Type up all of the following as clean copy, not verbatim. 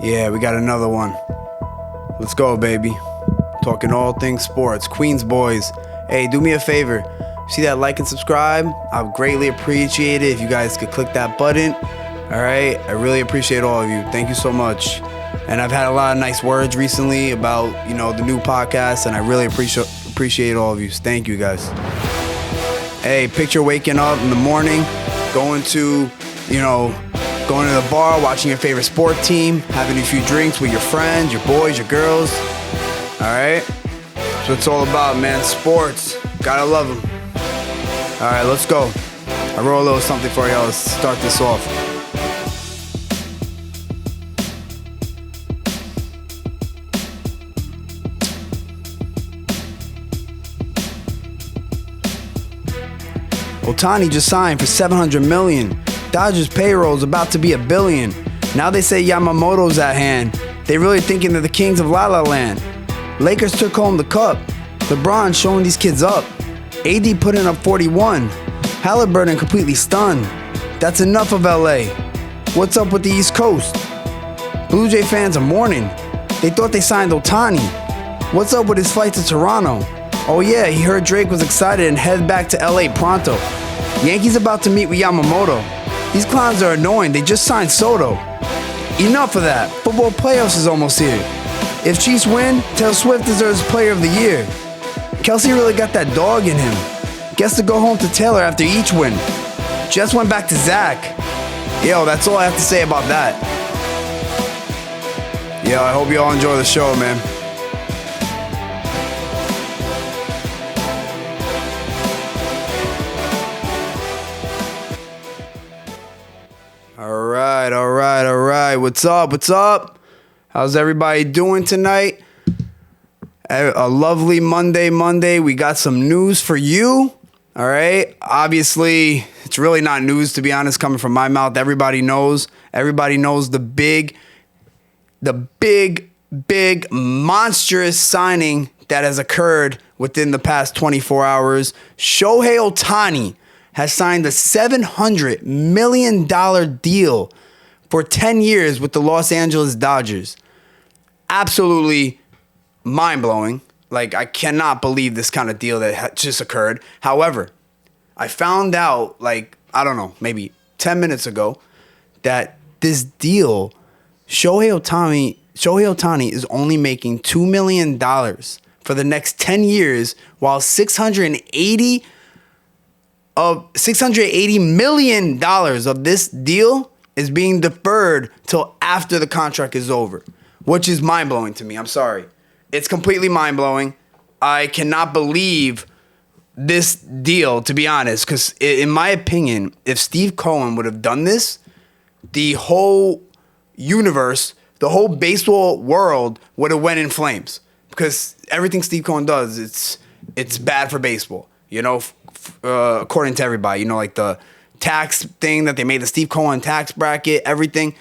Yeah, we got another one. Let's go, baby. Talking all things sports. Queens boys. Hey, do me a favor. See that like and subscribe? I would greatly appreciate it if you guys could click that button. All right? I really appreciate all of you. Thank you so much. And I've had a lot of nice words recently about, the new podcast, and I really appreciate all of you. Thank you, guys. Hey, picture waking up in the morning, going to the bar, watching your favorite sport team, having a few drinks with your friends, your boys, your girls. All right? That's what it's all about, man. Sports. Gotta love them. All right, let's go. I wrote a little something for y'all. Let's start this off. Ohtani just signed for $700 million. Dodgers payroll is about to be $1 billion. Now they say Yamamoto's at hand. They really thinking they're the kings of La La Land. Lakers took home the cup. LeBron showing these kids up. AD putting up 41. Halliburton completely stunned. That's enough of LA. What's up with the East Coast? Blue Jay fans are mourning. They thought they signed Ohtani. What's up with his flight to Toronto? Oh yeah, he heard Drake was excited and headed back to LA pronto. Yankees about to meet with Yamamoto. These clowns are annoying, they just signed Soto. Enough of that, football playoffs is almost here. If Chiefs win, Taylor Swift deserves Player of the Year. Kelsey really got that dog in him. Gets to go home to Taylor after each win. Jets went back to Zach. Yo, that's all I have to say about that. Yo, I hope you all enjoy the show, man. All right. What's up? How's everybody doing tonight? A lovely Monday. We got some news for you. All right. Obviously, it's really not news, to be honest, coming from my mouth. Everybody knows the big monstrous signing that has occurred within the past 24 hours. Shohei Ohtani has signed a $700 million deal for 10 years with the Los Angeles Dodgers. Absolutely mind-blowing. Like, I cannot believe this kind of deal that just occurred. However, I found out, maybe 10 minutes ago, that this deal, Shohei Ohtani is only making $2 million for the next 10 years, while $680 million of this deal is being deferred till after the contract is over, which is mind-blowing to me. I'm sorry. It's completely mind-blowing. I cannot believe this deal, to be honest, because in my opinion, if Steve Cohen would have done this, the whole universe, the whole baseball world would have went in flames, because everything Steve Cohen does, it's bad for baseball, according to everybody, like the tax thing that they made, the Steve Cohen tax bracket, everything.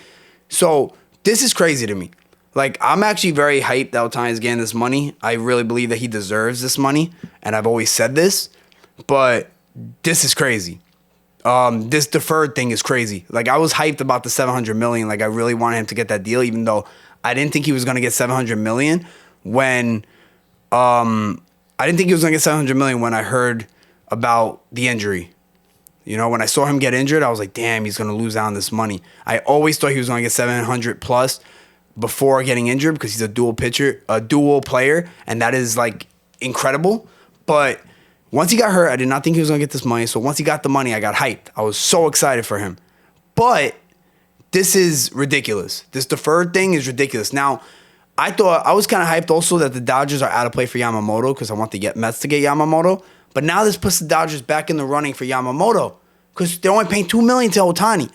So this is crazy to me. Like, I'm actually very hyped that Ohtani is getting this money. I really believe that he deserves this money, and I've always said this, but this is crazy. This deferred thing is crazy. Like, I was hyped about the $700 million. Like, I really wanted him to get that deal, even though I didn't think he was going to get $700 million when I heard about the injury. When I saw him get injured, I was like, damn, he's going to lose out on this money. I always thought he was going to get 700 plus before getting injured, because he's a dual player, and that is like incredible. But once he got hurt, I did not think he was going to get this money. So once he got the money, I got hyped. I was so excited for him. But this is ridiculous. This deferred thing is ridiculous. Now, I was kind of hyped also that the Dodgers are out of play for Yamamoto, because I want the Mets to get Yamamoto. But now this puts the Dodgers back in the running for Yamamoto, because they're only paying $2 million to Ohtani.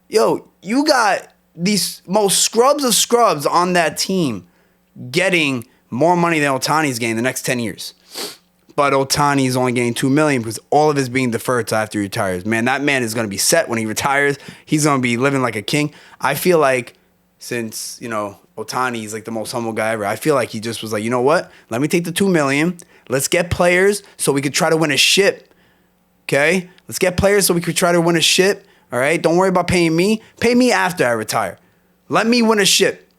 Yo, you got these most scrubs of scrubs on that team getting more money than Ohtani's getting the next 10 years. But Ohtani is only getting $2 million because all of it is being deferred to after he retires. Man, that man is going to be set when he retires. He's going to be living like a king. I feel like since, Ohtani is like the most humble guy ever, I feel like he just was like, you know what? Let me take the $2 million. Let's get players so we could try to win a ship. Okay? Let's get players so we could try to win a ship. All right? Don't worry about paying me. Pay me after I retire. Let me win a ship.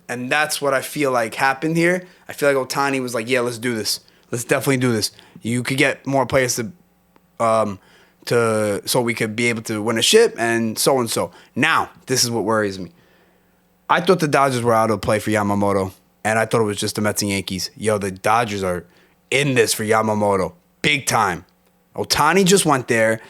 And that's what I feel like happened here. I feel like Ohtani was like, yeah, let's do this. Let's definitely do this. You could get more players so we could be able to win a ship and so and so. Now, this is what worries me. I thought the Dodgers were out of play for Yamamoto, and I thought it was just the Mets and Yankees. Yo, the Dodgers are in this for Yamamoto. Big time. Ohtani just went there.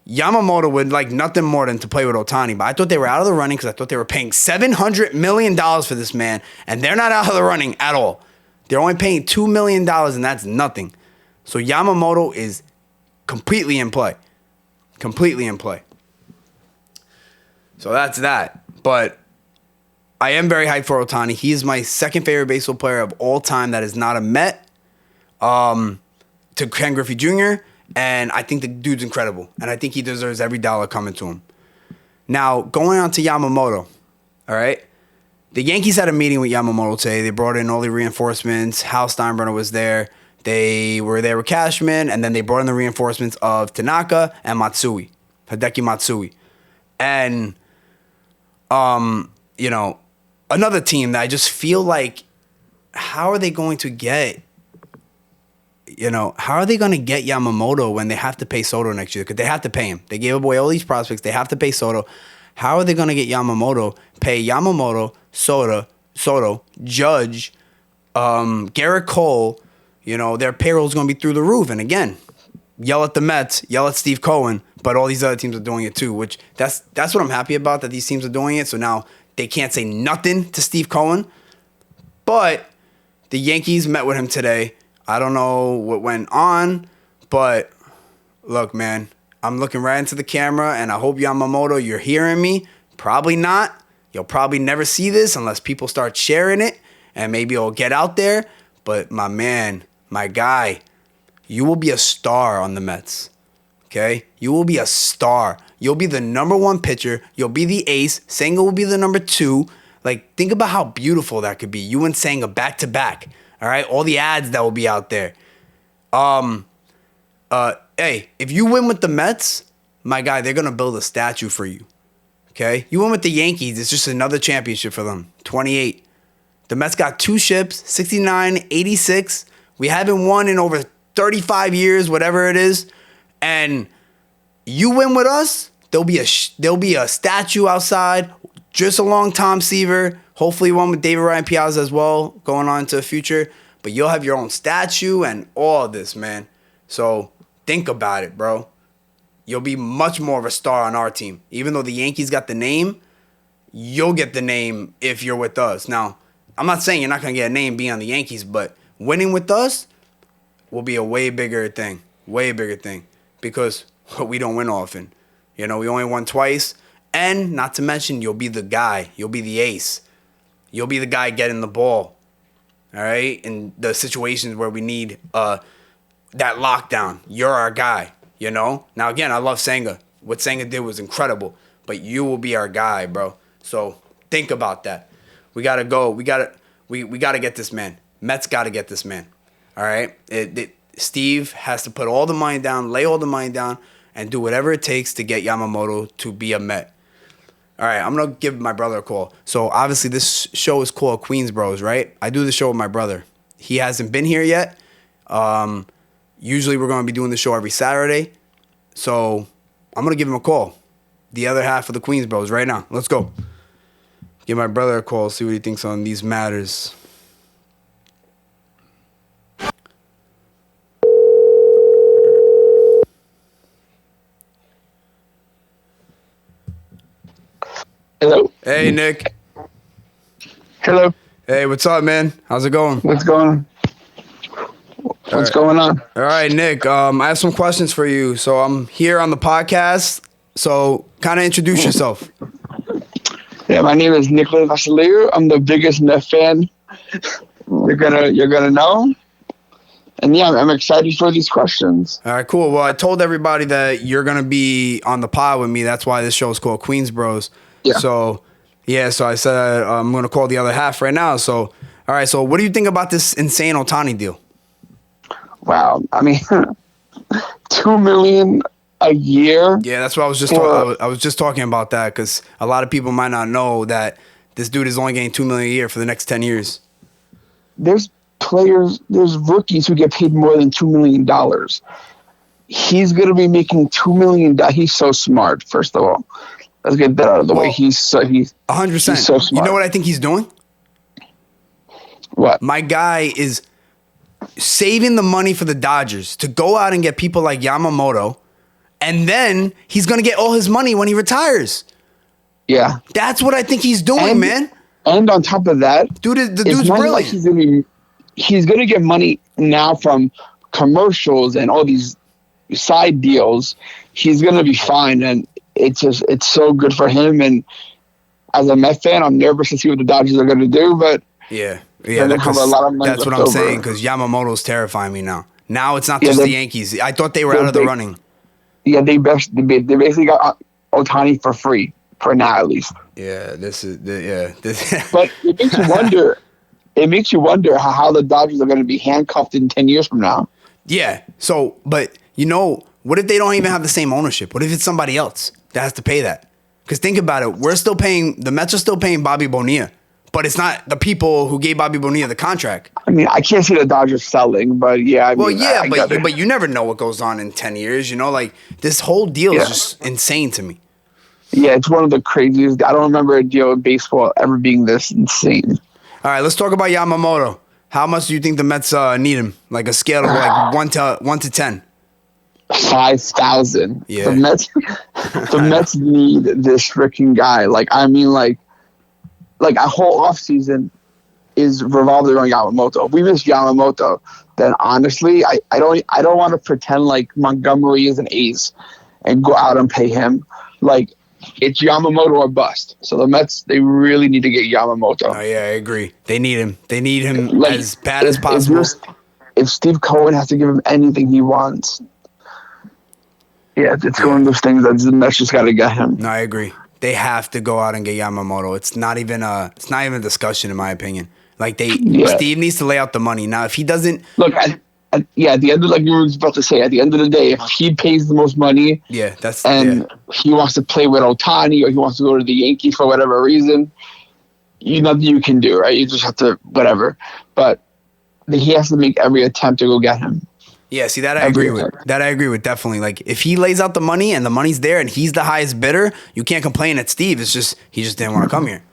Yamamoto would like nothing more than to play with Ohtani, but I thought they were out of the running because I thought they were paying $700 million for this man, and they're not out of the running at all. They're only paying $2 million, and that's nothing. So Yamamoto is completely in play. Completely in play. So that's that. But I am very hyped for Ohtani. He is my second favorite baseball player of all time that is not a Met. To Ken Griffey Jr., and I think the dude's incredible. And I think he deserves every dollar coming to him. Now, going on to Yamamoto, all right? The Yankees had a meeting with Yamamoto today. They brought in all the reinforcements. Hal Steinbrenner was there. They were there with Cashman, and then they brought in the reinforcements of Tanaka and Matsui, Hideki Matsui. And, another team that I just feel like, how are they going to get Yamamoto when they have to pay Soto next year? Because they have to pay him. They gave away all these prospects. They have to pay Soto. How are they going to get Yamamoto, pay Yamamoto, Soto, Judge, Garrett Cole? Their payroll is going to be through the roof. And again, yell at the Mets, yell at Steve Cohen, but all these other teams are doing it too, which that's what I'm happy about, that these teams are doing it. So now they can't say nothing to Steve Cohen. But the Yankees met with him today. I don't know what went on, but look, man, I'm looking right into the camera, and I hope Yamamoto, you're hearing me. Probably not. You'll probably never see this unless people start sharing it, and maybe it'll get out there. But my man, my guy, you will be a star on the Mets, okay? You will be a star. You'll be the number one pitcher. You'll be the ace. Senga will be the number two. Like, think about how beautiful that could be. You and Senga back-to-back. All right, all the ads that will be out there. Hey, if you win with the Mets, my guy, they're gonna build a statue for you. Okay, you win with the Yankees, it's just another championship for them. 28. The Mets got 2 ships, 69, 86. We haven't won in over 35 years, whatever it is. And you win with us, there'll be a statue outside, just along Tom Seaver. Hopefully one with David Ryan Piazza as well, going on into the future. But you'll have your own statue and all of this, man. So think about it, bro. You'll be much more of a star on our team. Even though the Yankees got the name, you'll get the name if you're with us. Now, I'm not saying you're not going to get a name being on the Yankees, but winning with us will be a way bigger thing. Way bigger thing. Because we don't win often. We only won twice. And not to mention, you'll be the guy. You'll be the ace. You'll be the guy getting the ball, all right? In the situations where we need that lockdown, you're our guy, Now, again, I love Senga. What Senga did was incredible, but you will be our guy, bro. So think about that. We got to go. We got to get this man. Mets got to get this man, all right? Steve has to put all the money down, lay all the money down, and do whatever it takes to get Yamamoto to be a Met. All right, I'm going to give my brother a call. So, obviously, this show is called QueensBros, right? I do the show with my brother. He hasn't been here yet. Usually, we're going to be doing the show every Saturday. So, I'm going to give him a call. The other half of the QueensBros right now. Let's go. Give my brother a call, see what he thinks on these matters. Hello. Hey, Nick. Hello. Hey, what's up, man? How's it going? What's going on? All right, Nick. I have some questions for you. So I'm here on the podcast. So kind of introduce yourself. Yeah, my name is Nicholas Vasiliou. I'm the biggest Net fan you're gonna know. And yeah, I'm excited for these questions. All right, cool. Well, I told everybody that you're gonna be on the pod with me. That's why this show is called QueensBros. Yeah. So I said I'm gonna call the other half right now. So all right. So what do you think about this insane Ohtani deal? Wow. I mean, $2 million a year. Yeah, that's what I was just I was just talking about that because a lot of people might not know that this dude is only getting $2 million a year for the next 10 years. There's rookies who get paid more than $2 million. He's going to be making $2 million. He's so smart, first of all. Let's get that out of the way. He's 100%. He's so smart. You know what I think he's doing? What? My guy is saving the money for the Dodgers to go out and get people like Yamamoto, and then he's going to get all his money when he retires. Yeah. That's what I think he's doing, man. And on top of that, the dude's brilliant. Like he's going to get money now from commercials and all these side deals. He's going to be fine, and it's so good for him. And as a Met fan, I'm nervous to see what the Dodgers are going to do, but yeah, that's what I'm saying, because Yamamoto's terrifying me now. Now it's not just the Yankees. I thought they were out of the running. Yeah, they basically got Ohtani for free for now, at least. Yeah, this. But it makes you wonder how the Dodgers are going to be handcuffed in 10 years from now. Yeah. So, but what if they don't even have the same ownership? What if it's somebody else that has to pay that? Because think about it, the Mets are still paying Bobby Bonilla, but it's not the people who gave Bobby Bonilla the contract. I mean, I can't see the Dodgers selling, but yeah. But you never know what goes on in 10 years. Like this whole deal is just insane to me. Yeah, it's one of the craziest. I don't remember a deal in baseball ever being this insane. All right, let's talk about Yamamoto. How much do you think the Mets need him? Like a scale of like 1 to 10. 5,000. Yeah. The Mets need this freaking guy. Like a whole offseason is revolved around Yamamoto. If we miss Yamamoto, then honestly, I don't want to pretend like Montgomery is an ace and go out and pay him. Like, it's Yamamoto or bust. So the Mets, they really need to get Yamamoto. Oh yeah, I agree. They need him. They need him as bad as possible. If Steve Cohen has to give him anything he wants, it's one of those things that the Mets just got to get him. No, I agree. They have to go out and get Yamamoto. It's not even a discussion, in my opinion. Like Steve needs to lay out the money. Now, if he doesn't look at the end of, like you were about to say, at the end of the day, if he pays the most money, he wants to play with Ohtani or he wants to go to the Yankees for whatever reason, nothing you can do, right? You just have to whatever. But he has to make every attempt to go get him. Yeah, see, that I agree with. That I agree with, definitely. Like, if he lays out the money and the money's there and he's the highest bidder, you can't complain at Steve. It's just he just didn't want to come here.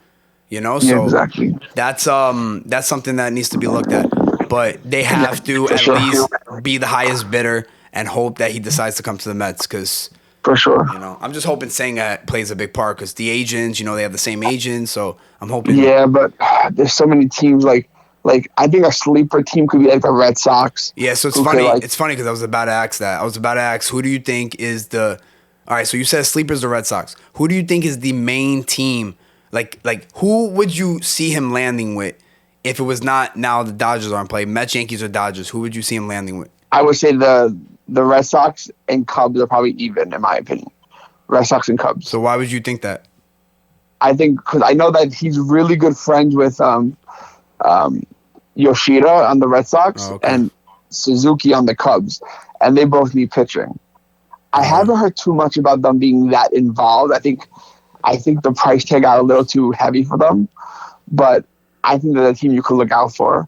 So exactly. That's something that needs to be looked at. But they have to at least be the highest bidder and hope that he decides to come to the Mets, because for sure, I'm just hoping Senga plays a big part, because the agents, they have the same agents, so I'm hoping. Yeah, but there's so many teams like I think a sleeper team could be like the Red Sox. Yeah, so it's funny. It's funny because I was about to ask that. I was about to ask, who do you think is the? All right, so you said sleepers, the Red Sox. Who do you think is the main team? Like who would you see him landing with if it was not now the Dodgers are in play? Mets, Yankees, or Dodgers? Who would you see him landing with? I would say the Red Sox and Cubs are probably even, in my opinion. Red Sox and Cubs. So why would you think that? I think because I know that he's really good friends with Yoshida on the Red Sox and Suzuki on the Cubs, and they both need pitching. I haven't heard too much about them being that involved. I think the price tag got a little too heavy for them, but I think they're a team you could look out for.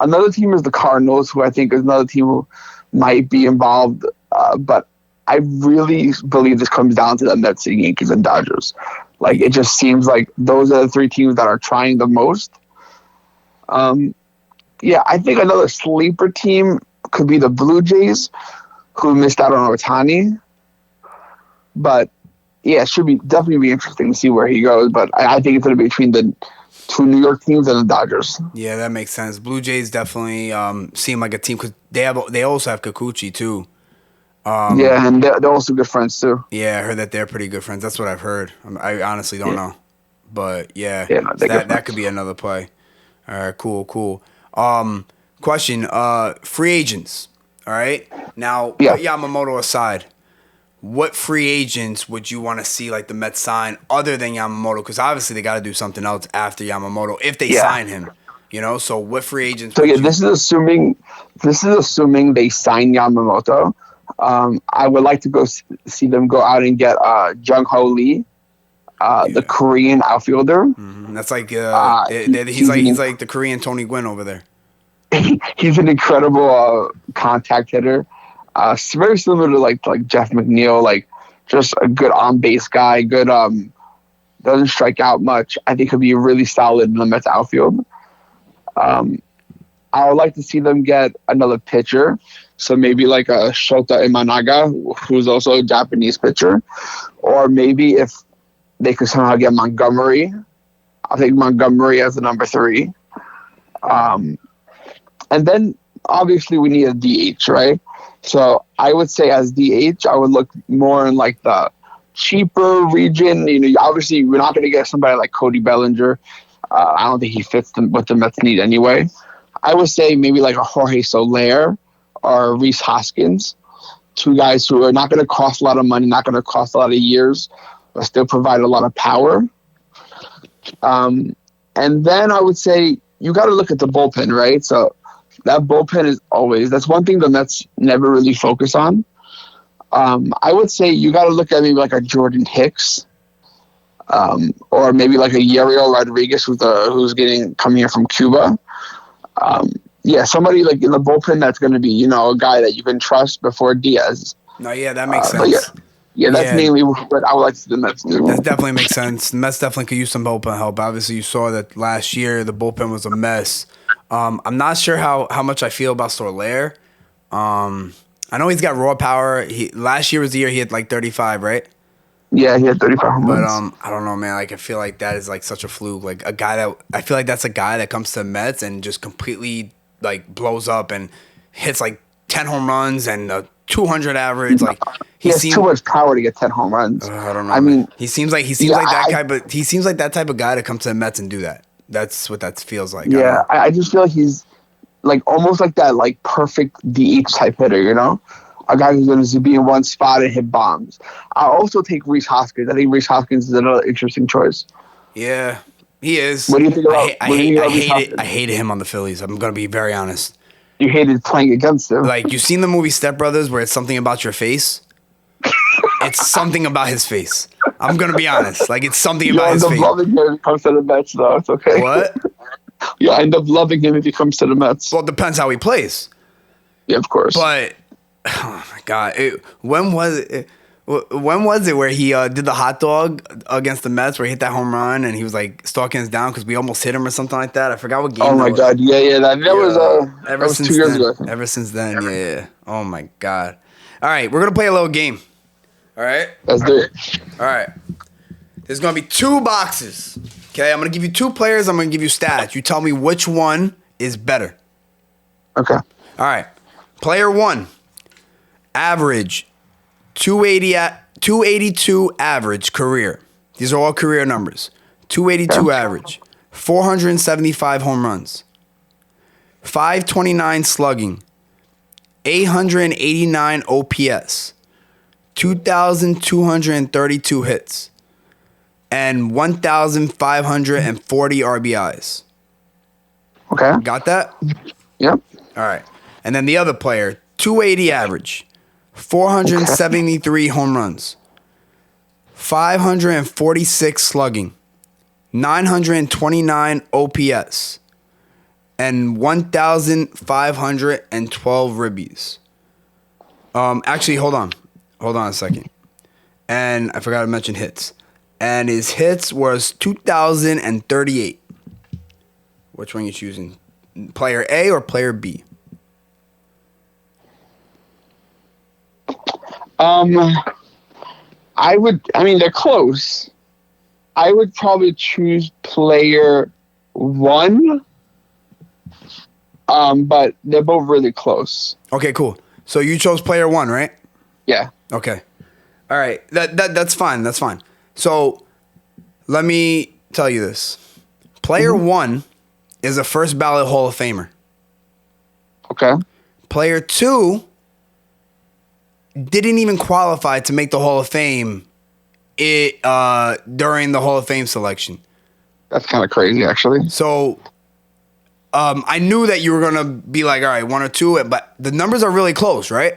Another team is the Cardinals, who I think is another team who might be involved, but I really believe this comes down to the Mets, Yankees, and Dodgers. Like, it just seems like those are the three teams that are trying the most. I think another sleeper team could be the Blue Jays, who missed out on Ohtani. But it should definitely be interesting to see where he goes. But I think it's going to be between the two New York teams and the Dodgers. Yeah, that makes sense. Blue Jays definitely seem like a team, because they also have Kikuchi too. And they're also good friends too. Yeah, I heard that they're pretty good friends. That's what I've heard. I honestly don't know, but that could be another play. All right, cool. Question: free agents. All right, now put Yamamoto aside. What free agents would you want to see like the Mets sign other than Yamamoto? Because obviously they got to do something else after Yamamoto if they sign him. So what free agents? So this is assuming they sign Yamamoto. I would like to go see them go out and get Jung Ho Lee the Korean outfielder. That's like He's he's like the Korean Tony Gwynn over there. He's an incredible contact hitter. Very similar to like Jeff McNeil, like just a good on base guy. Good doesn't strike out much. I think he'll be really solid in the Mets outfield. I would like to see them get another pitcher. So maybe like a Shota Imanaga, who's also a Japanese pitcher. Or maybe if they could somehow get Montgomery, I think Montgomery as the number 3. And then obviously we need a DH, right? So I would say as DH, I would look more in like the cheaper region. You know, obviously we're not going to get somebody like Cody Bellinger. I don't think he fits what the Mets need anyway. I would say maybe like a Jorge Soler or Rhys Hoskins, 2 guys who are not going to cost a lot of money, not going to cost a lot of years, but still provide a lot of power. And then I would say you got to look at the bullpen, right? So that bullpen is that's one thing the Mets never really focus on. I would say you got to look at maybe like a Jordan Hicks, or maybe like a Yariel Rodriguez, who's coming here from Cuba. Somebody like in the bullpen that's going to be, a guy that you can trust before Diaz. No, yeah, that makes sense. That's mainly what I would like to see the Mets do. That definitely makes sense. The Mets definitely could use some bullpen help. Obviously, you saw that last year the bullpen was a mess. I'm not sure how much I feel about Soler. I know he's got raw power. Last year was the year he had like 35, right? Yeah, he had 35 home runs. But I don't know, man. Like I feel like that is like such a fluke. Like a guy that I feel like that's a guy that comes to the Mets and just completely like blows up and hits like 10 home runs and a 200 average. Like he has too much power to get 10 home runs. I don't know. I mean, he seems like that guy, but he seems like that type of guy to come to the Mets and do that. That's what that feels like. Yeah, I just feel like he's like almost like that like perfect DH type hitter, a guy who's going to be in one spot and hit bombs. I'll also take Rhys Hoskins. I think Rhys Hoskins is another interesting choice. Yeah, he is. What do you think about? I hated him on the Phillies. I'm going to be very honest. You hated playing against him. Like you seen the movie Step Brothers, where it's something about your face. It's something about his face. I'm gonna be honest. Like it's something about his face. You end up loving him if he comes to the Mets, though. It's okay. What? You end up loving him if he comes to the Mets. Well, it depends how he plays. Yeah, of course. But oh my God, when was it? When was it where he did the hot dog against the Mets, where he hit that home run and he was like stalking us down because we almost hit him or something like that? I forgot what game. Oh my God, yeah, that was 2 years ago. Ever since then, yeah. Oh my God. All right, we're gonna play a little game. All right? Let's do it. All right. There's going to be 2 boxes. Okay? I'm going to give you 2 players. I'm going to give you stats. You tell me which one is better. Okay. All right. Player 1. Average. 282 average career. These are all career numbers. 282 average. 475 home runs. 529 slugging. 889 OPS. 2,232 hits and 1,540 RBIs. Okay. Got that? Yep. All right. And then the other player, 280 average, 473 home runs, 546 slugging, 929 OPS, and 1,512 ribbies. Actually, hold on a second. And I forgot to mention hits. And his hits was 2,038. Which one are you choosing? Player A or player B? They're close. I would probably choose player 1. But they're both really close. Okay, cool. So you chose player 1, right? Yeah. Okay. All right. That's fine. That's fine. So let me tell you this. Player 1 is a first ballot Hall of Famer. Okay. Player 2 didn't even qualify to make the Hall of Fame during the Hall of Fame selection. That's kind of crazy, actually. So I knew that you were going to be like, all right, 1 or 2, but the numbers are really close, right?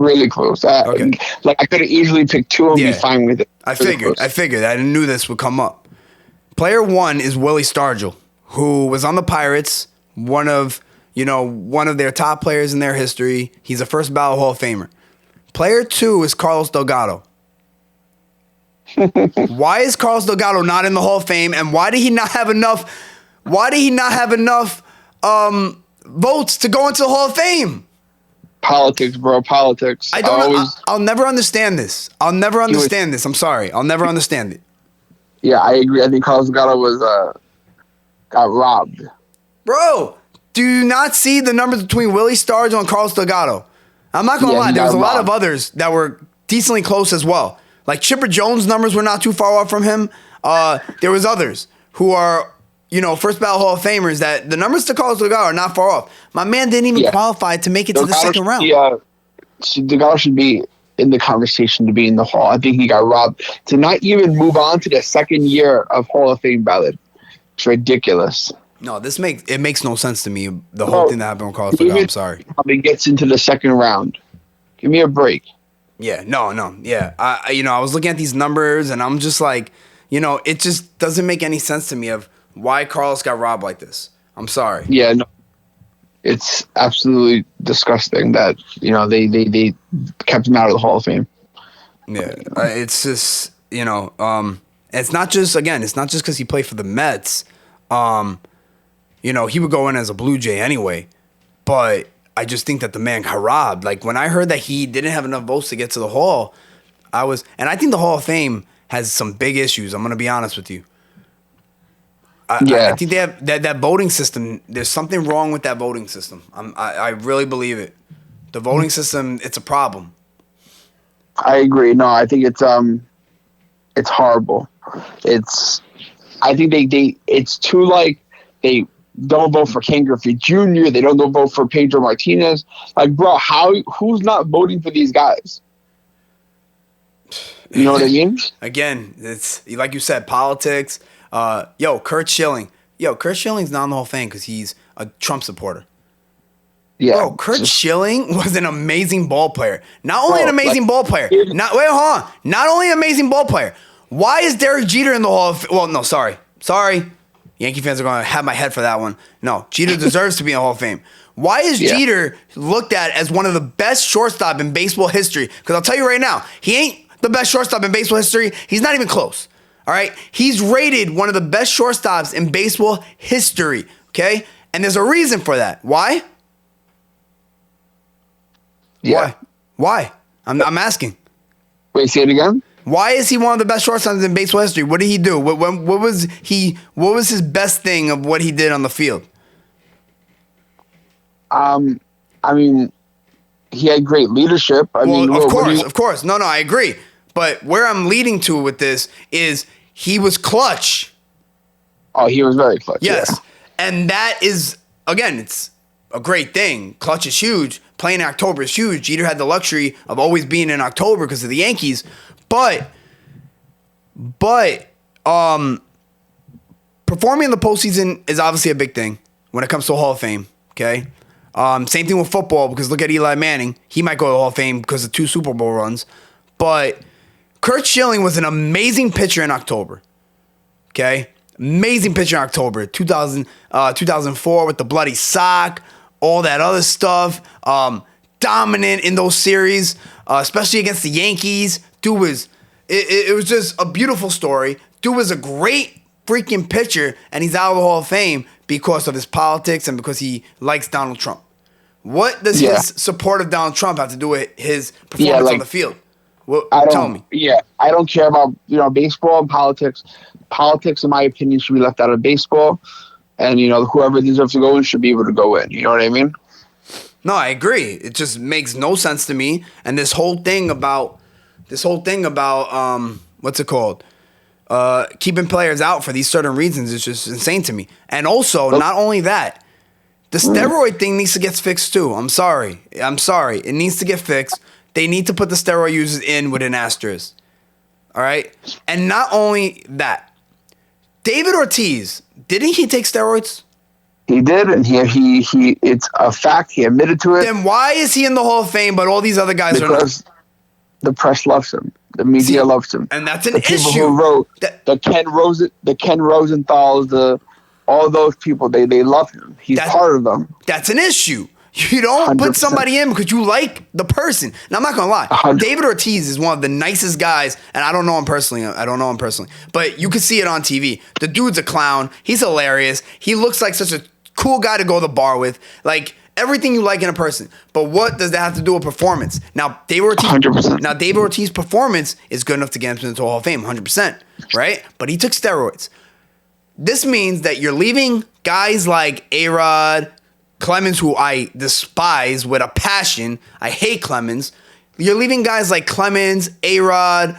Really close. Okay. Like I could have easily picked two and be Yeah. fine with it. I Really figured. close. I figured. I knew this would come up. Player one is Willie Stargell, who was on the Pirates, one of their top players in their history. He's a first ballot Hall of Famer. Player two is Carlos Delgado. Why is Carlos Delgado not in the Hall of Fame, and why did he not have enough? Why did he not have enough votes to go into the Hall of Fame? Politics, bro. Politics. I'll never understand this. I'll never understand this. I'm sorry. I'll never understand it. Yeah, I agree. I think Carlos Delgado was got robbed. Bro, do you not see the numbers between Willie Stargell and Carlos Delgado? I'm not going to lie. There was a lot of others that were decently close as well. Like Chipper Jones' numbers were not too far off from him. There was others who are, first ballot Hall of Famers that the numbers to Carlos Delgado are not far off. My man didn't even qualify to make it to the second round. Yeah, Delgado should be in the conversation to be in the Hall. I think he got robbed to not even move on to the second year of Hall of Fame ballot. It's ridiculous. No, it makes no sense to me. The whole thing that happened with Carlos Delgado. I'm sorry. Probably gets into the second round. Give me a break. Yeah, no, yeah. I was looking at these numbers and I'm just like, it just doesn't make any sense to me of why Carlos got robbed like this. I'm sorry. Yeah, no. It's absolutely disgusting that, they kept him out of the Hall of Fame. Yeah, it's just, it's not just because he played for the Mets. He would go in as a Blue Jay anyway, but I just think that the man got robbed. Like when I heard that he didn't have enough votes to get to the Hall, and I think the Hall of Fame has some big issues. I'm going to be honest with you. I think they have that voting system. There's something wrong with that voting system. I really believe it. The voting system, it's a problem. I agree. No, I think it's horrible. I think it's too like they don't vote for Ken Griffey Jr. They don't vote for Pedro Martinez. Like, bro, who's not voting for these guys? You know what I mean? Again, it's like you said, politics. Curt Schilling. Curt Schilling's not in the Hall of Fame because he's a Trump supporter. Yeah, bro, Curt Schilling was an amazing ball player. Not only an amazing ball player. Not only an amazing ball player. Why is Derek Jeter in the Hall of Fame? Well, no, sorry. Yankee fans are going to have my head for that one. No, Jeter deserves to be in the Hall of Fame. Why is Jeter looked at as one of the best shortstop in baseball history? Because I'll tell you right now, he ain't the best shortstop in baseball history. He's not even close. All right? He's rated one of the best shortstops in baseball history. Okay? And there's a reason for that. Why? Yeah. Why? I'm asking. Wait, say it again? Why is he one of the best shortstops in baseball history? What did he do? What was his best thing of what he did on the field? I mean, he had great leadership. Of course. No, I agree. But where I'm leading to with this is he was clutch. Oh, he was very clutch. Yes. Yeah. And that is, again, it's a great thing. Clutch is huge. Playing in October is huge. Jeter had the luxury of always being in October because of the Yankees. But performing in the postseason is obviously a big thing when it comes to Hall of Fame. Okay. Same thing with football because look at Eli Manning. He might go to the Hall of Fame because of 2 Super Bowl runs. But Curt Schilling was an amazing pitcher in October. Okay. Amazing pitcher in October. 2004 with the bloody sock. All that other stuff. Dominant in those series, especially against the Yankees. Dude was, it was just a beautiful story. Dude was a great freaking pitcher, and he's out of the Hall of Fame because of his politics and because he likes Donald Trump. What does his support of Donald Trump have to do with his performance on the field? Well, tell me. Yeah, I don't care about baseball and politics. Politics, in my opinion, should be left out of baseball, and whoever deserves to go in should be able to go in. You know what I mean? No, I agree. It just makes no sense to me. And this whole thing about what's it called? Keeping players out for these certain reasons is just insane to me. And also, not only that, the steroid thing needs to get fixed too. I'm sorry. It needs to get fixed. They need to put the steroid users in with an asterisk. All right? And not only that, David Ortiz, didn't he take steroids? He did, and he it's a fact. He admitted to it. Then why is he in the Hall of Fame, but all these other guys are not? Because the press loves him. The media loves him. And that's an the people issue. Who wrote the Ken Rosenthal's, all those people, they love him. He's part of them. That's an issue. You don't 100%. Put somebody in because you like the person. Now, I'm not going to lie. 100%. David Ortiz is one of the nicest guys, and I don't know him personally. But you can see it on TV. The dude's a clown. He's hilarious. He looks like such a cool guy to go to the bar with. Like, everything you like in a person. But what does that have to do with performance? Now, David Ortiz's performance is good enough to get him into the Hall of Fame, 100%, right? But he took steroids. This means that you're leaving guys like A-Rod, Clemens, who I despise with a passion. I hate Clemens. You're leaving guys like Clemens, A-Rod,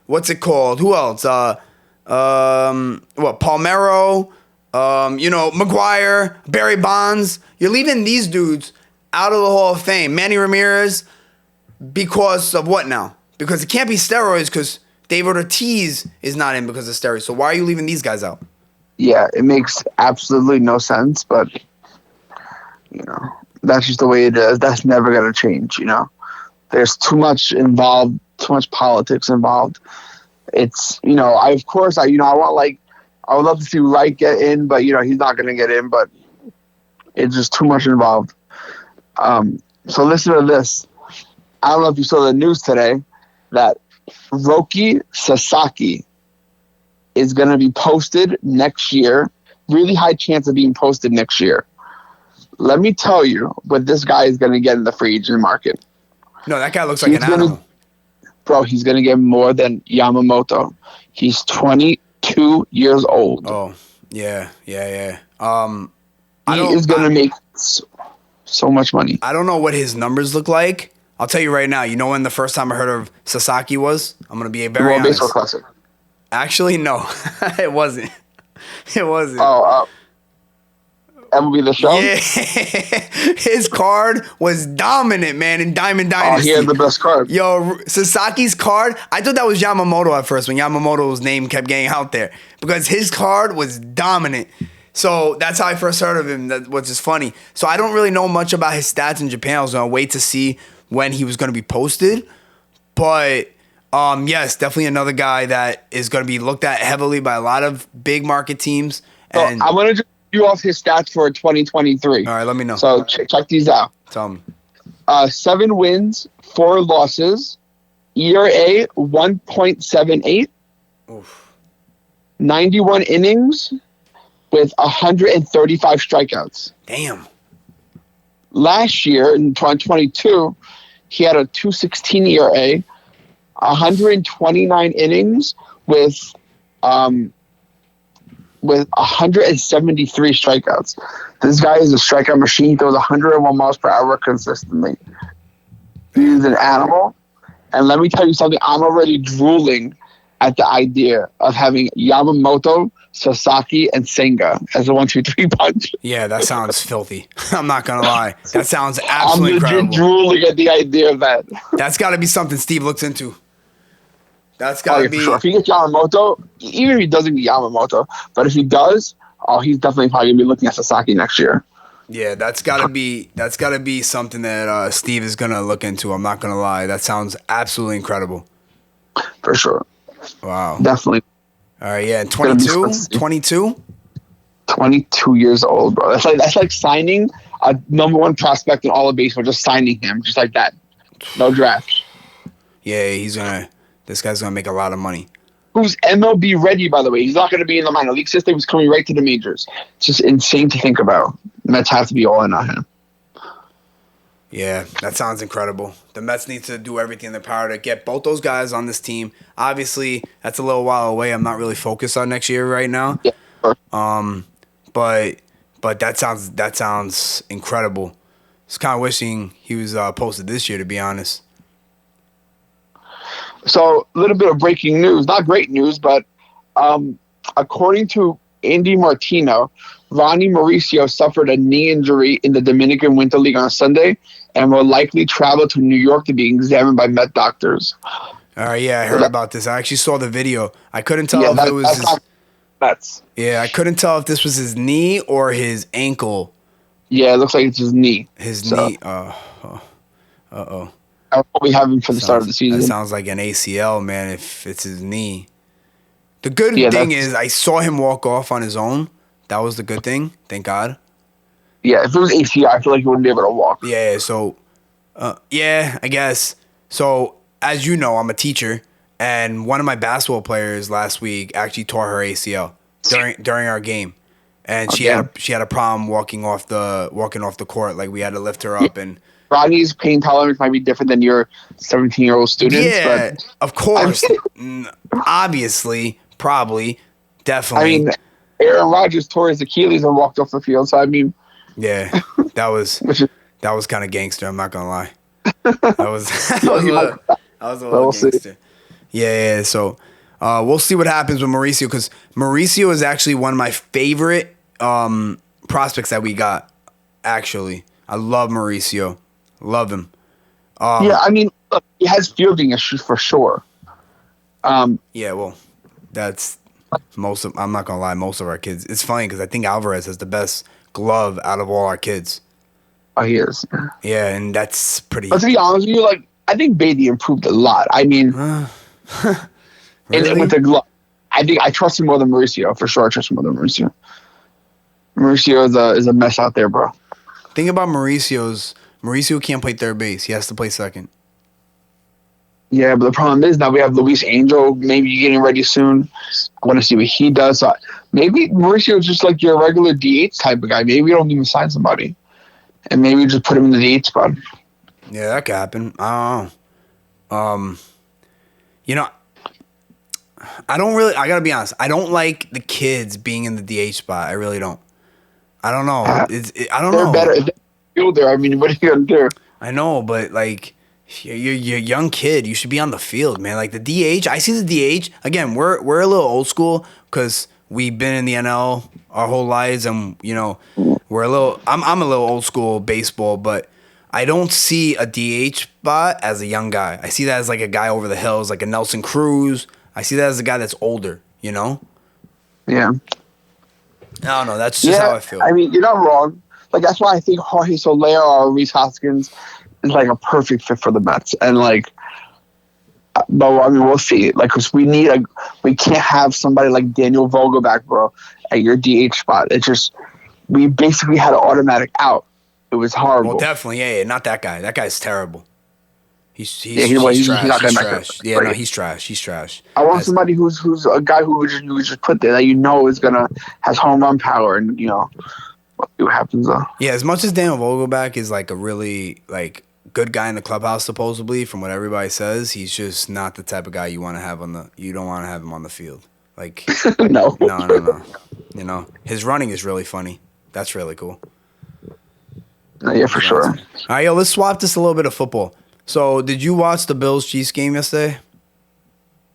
what's it called? Who else? Palmeiro, McGuire, Barry Bonds. You're leaving these dudes out of the Hall of Fame. Manny Ramirez, because of what now? Because it can't be steroids because David Ortiz is not in because of steroids. So why are you leaving these guys out? Yeah, it makes absolutely no sense, but that's just the way it is. That's never going to change, There's too much involved, too much politics involved. It's, I would love to see Wright get in, but, he's not going to get in, but it's just too much involved. So listen to this. I don't know if you saw the news today that Roki Sasaki is going to be posted next year. Really high chance of being posted next year. Let me tell you what this guy is going to get in the free agent market. No, that guy looks like an animal. Bro, he's going to get more than Yamamoto. He's 22 years old. Oh, yeah. He is going to make so much money. I don't know what his numbers look like. I'll tell you right now. You know when the first time I heard of Sasaki was? I'm going to be very honest. Baseball Classic. Actually, no. It wasn't. It wasn't. MLB The Show? Yeah. His card was dominant, man, in Diamond Dynasty. Oh, he had the best card. Yo, Sasaki's card, I thought that was Yamamoto at first when Yamamoto's name kept getting out there because his card was dominant. So that's how I first heard of him, which is funny. So I don't really know much about his stats in Japan. I was going to wait to see when he was going to be posted. But, yes, definitely another guy that is going to be looked at heavily by a lot of big market teams. And I'm going to just you off his stats for 2023. All right, let me know. So check these out. Tell me. 7 wins, 4 losses, ERA 1.78, Oof. 91 innings with 135 strikeouts. Damn. Last year in 2022, he had a 2.16 ERA, 129 innings with 173 strikeouts. This guy is a strikeout machine. He throws 101 miles per hour consistently. He's an animal. And let me tell you something. I'm already drooling at the idea of having Yamamoto, Sasaki, and Senga as a 1-2-3 punch. Yeah, that sounds filthy. I'm not going to lie. That sounds absolutely incredible. I'm drooling at the idea of that. That's got to be something Steve looks into. That's got to be. For sure. If he gets Yamamoto, even if he doesn't get Yamamoto, but if he does, he's definitely probably going to be looking at Sasaki next year. Yeah, that's got to be something that Steve is going to look into. I'm not going to lie. That sounds absolutely incredible. For sure. Wow. Definitely. All right, yeah. 22? 22? 22 years old, bro. That's like signing a number 1 prospect in all of baseball, just signing him, just like that. No draft. Yeah, this guy's going to make a lot of money. Who's MLB ready, by the way. He's not going to be in the minor league system. He's coming right to the majors. It's just insane to think about. Mets have to be all in on him. Yeah, that sounds incredible. The Mets need to do everything in their power to get both those guys on this team. Obviously, that's a little while away. I'm not really focused on next year right now. Yeah. But that sounds incredible. I was kind of wishing he was posted this year, to be honest. So, a little bit of breaking news. Not great news, but according to Andy Martino, Ronnie Mauricio suffered a knee injury in the Dominican Winter League on Sunday and will likely travel to New York to be examined by Met doctors. Yeah, I heard about this. I actually saw the video. I couldn't tell if it was Mets. Yeah, I couldn't tell if this was his knee or his ankle. Yeah, it looks like it's his knee. His So knee. Uh-oh. I hope we have him for the start of the That season. sounds like an ACL, man, if it's his knee. The good Yeah, thing that's- is I saw him walk off on his own. That was the good thing. Thank God. Yeah, if it was ACL, I feel like he wouldn't be able to walk. Yeah, so, yeah, I guess. So, as you know, I'm a teacher, and one of my basketball players last week actually tore her ACL during our game, and she had a problem walking off the court. Like, we had to lift her up, and Rodney's pain tolerance might be different than your 17-year-old students, yeah, but of course, obviously, probably, I definitely. mean, Aaron Rodgers tore his Achilles and walked off the field. So I mean, Yeah, that was which is, kind of gangster. I'm not gonna lie. That was that was a little we'll see. gangster. Yeah. So we'll see what happens with Mauricio, because Mauricio is actually one of my favorite prospects that we got. Actually, I love Mauricio. Love him. yeah, I mean, look, he has fielding issues for sure. Yeah, well, that's I'm not gonna lie, most of our kids. It's funny because I think Alvarez has the best glove out of all our kids. Oh, he is. Yeah, and that's pretty. But to be honest with you, like, I think Beatty improved a lot. I mean, Really? with the glove, I think I trust him more than Mauricio. For sure, I trust him more than Mauricio. Mauricio is a mess out there, bro. Thing about Mauricio can't play third base. He has to play second. Yeah, but the problem is now we have Luis Angel maybe getting ready soon. I want to see what he does. So maybe Mauricio is just like your regular DH type of guy. Maybe we don't even sign somebody, and maybe we just put him in the DH spot. Yeah, that could happen. I don't know. You know, I gotta be honest. I don't like the kids being in the DH spot. I really don't. I don't know. I don't They're know. better. They're fielder. I mean, what are you gonna do? I know, but like, you're a young kid. You should be on the field, man. Like the DH. I see the DH again. We're a little old school because we've been in the NL our whole lives, and you know, we're a little. I'm a little old school baseball, but I don't see a DH spot as a young guy. I see that as like a guy over the hills, like a Nelson Cruz. I see that as a guy that's older. You know. Yeah. I don't know. That's just how I feel. I mean, you're not wrong. Like, that's why I think Jorge Soler or Reese Hoskins is like a perfect fit for the Mets. And like, but I mean, we'll see. Like, cause we can't have somebody like Daniel Vogelback, bro, at your DH spot. It just, we basically had an automatic out. It was horrible. Well, definitely, yeah, not that guy. That guy's terrible. He's trash. Yeah, no, he's trash. He's trash. I want somebody who's a guy who we just put there that you know is has home run power, and you know, we'll see what happens though. Yeah, as much as Daniel Vogelback is like a really like good guy in the clubhouse, supposedly from what everybody says, he's just not the type of guy you want to have you don't want to have him on the field. Like no. You know, his running is really funny. That's really cool. Yeah, for sure. All right, yo, let's swap this a little bit of football. So, did you watch the Bills-Chiefs game yesterday?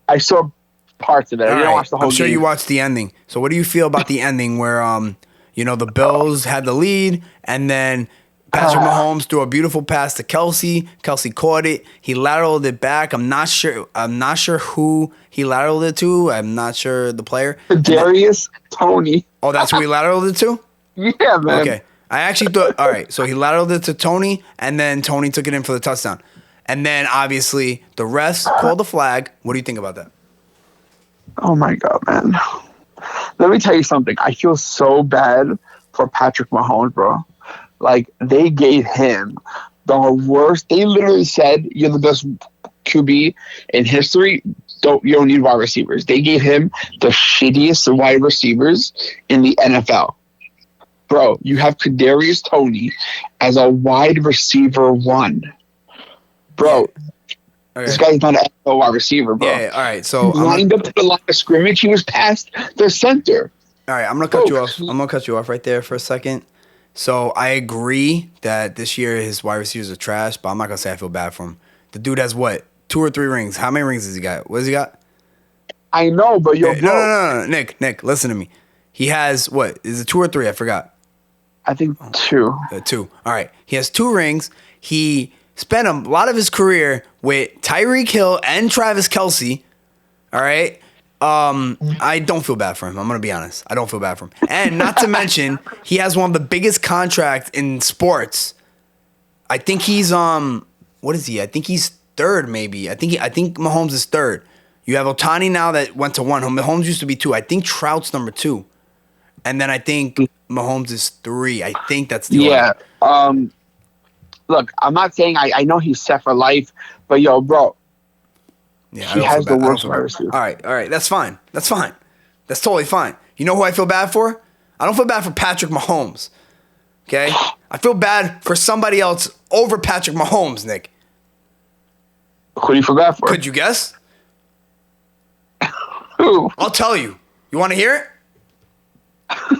I saw parts of it. I didn't watch the whole game. I'm sure you watched the ending. So, what do you feel about the ending where, you know, the Bills had the lead, and then Patrick Mahomes threw a beautiful pass to Kelsey. Kelsey caught it. He lateraled it back. I'm not sure who he lateraled it to. I'm not sure the player. Darius Tony. Oh, that's who he lateraled it to? Yeah, man. Okay. I actually thought, all right, so he lateraled it to Tony, and then Tony took it in for the touchdown. And then, obviously, the refs called the flag. What do you think about that? Oh, my God, man. Let me tell you something. I feel so bad for Patrick Mahomes, bro. Like, they gave him the worst. They literally said, you're the best QB in history. You don't need wide receivers. They gave him the shittiest wide receivers in the NFL. Bro, you have Kadarius Toney as a wide receiver 1. Bro, okay. This guy's not an NFL wide receiver, bro. Yeah, all right. So he lined up to the line of scrimmage. He was past the center. All right, I'm gonna cut you off. I'm gonna cut you off right there for a second. So I agree that this year his wide receivers are trash, but I'm not gonna say I feel bad for him. The dude has what, 2 or 3 rings? How many rings has he got? What has he got? I know, but yo, bro. No, Nick, listen to me. He has what? Is it 2 or 3? I forgot. I think 2. 2. All right. He has 2 rings. He spent a lot of his career with Tyreek Hill and Travis Kelce. All right. I don't feel bad for him. I'm gonna be honest. I don't feel bad for him. And not to mention, he has one of the biggest contracts in sports. I think he's what is he? I think he's third, maybe. I think Mahomes is third. You have Ohtani now that went to 1. Mahomes used to be 2. I think Trout's number 2. And then I think Mahomes is 3. I think that's the order. Look, I'm not saying I know he's set for life, but yo, bro. Yeah, he has the worst virus. All right. That's fine. That's totally fine. You know who I feel bad for? I don't feel bad for Patrick Mahomes. Okay? I feel bad for somebody else over Patrick Mahomes, Nick. Who do you feel bad for? Could you guess? Who? I'll tell you. You want to hear it?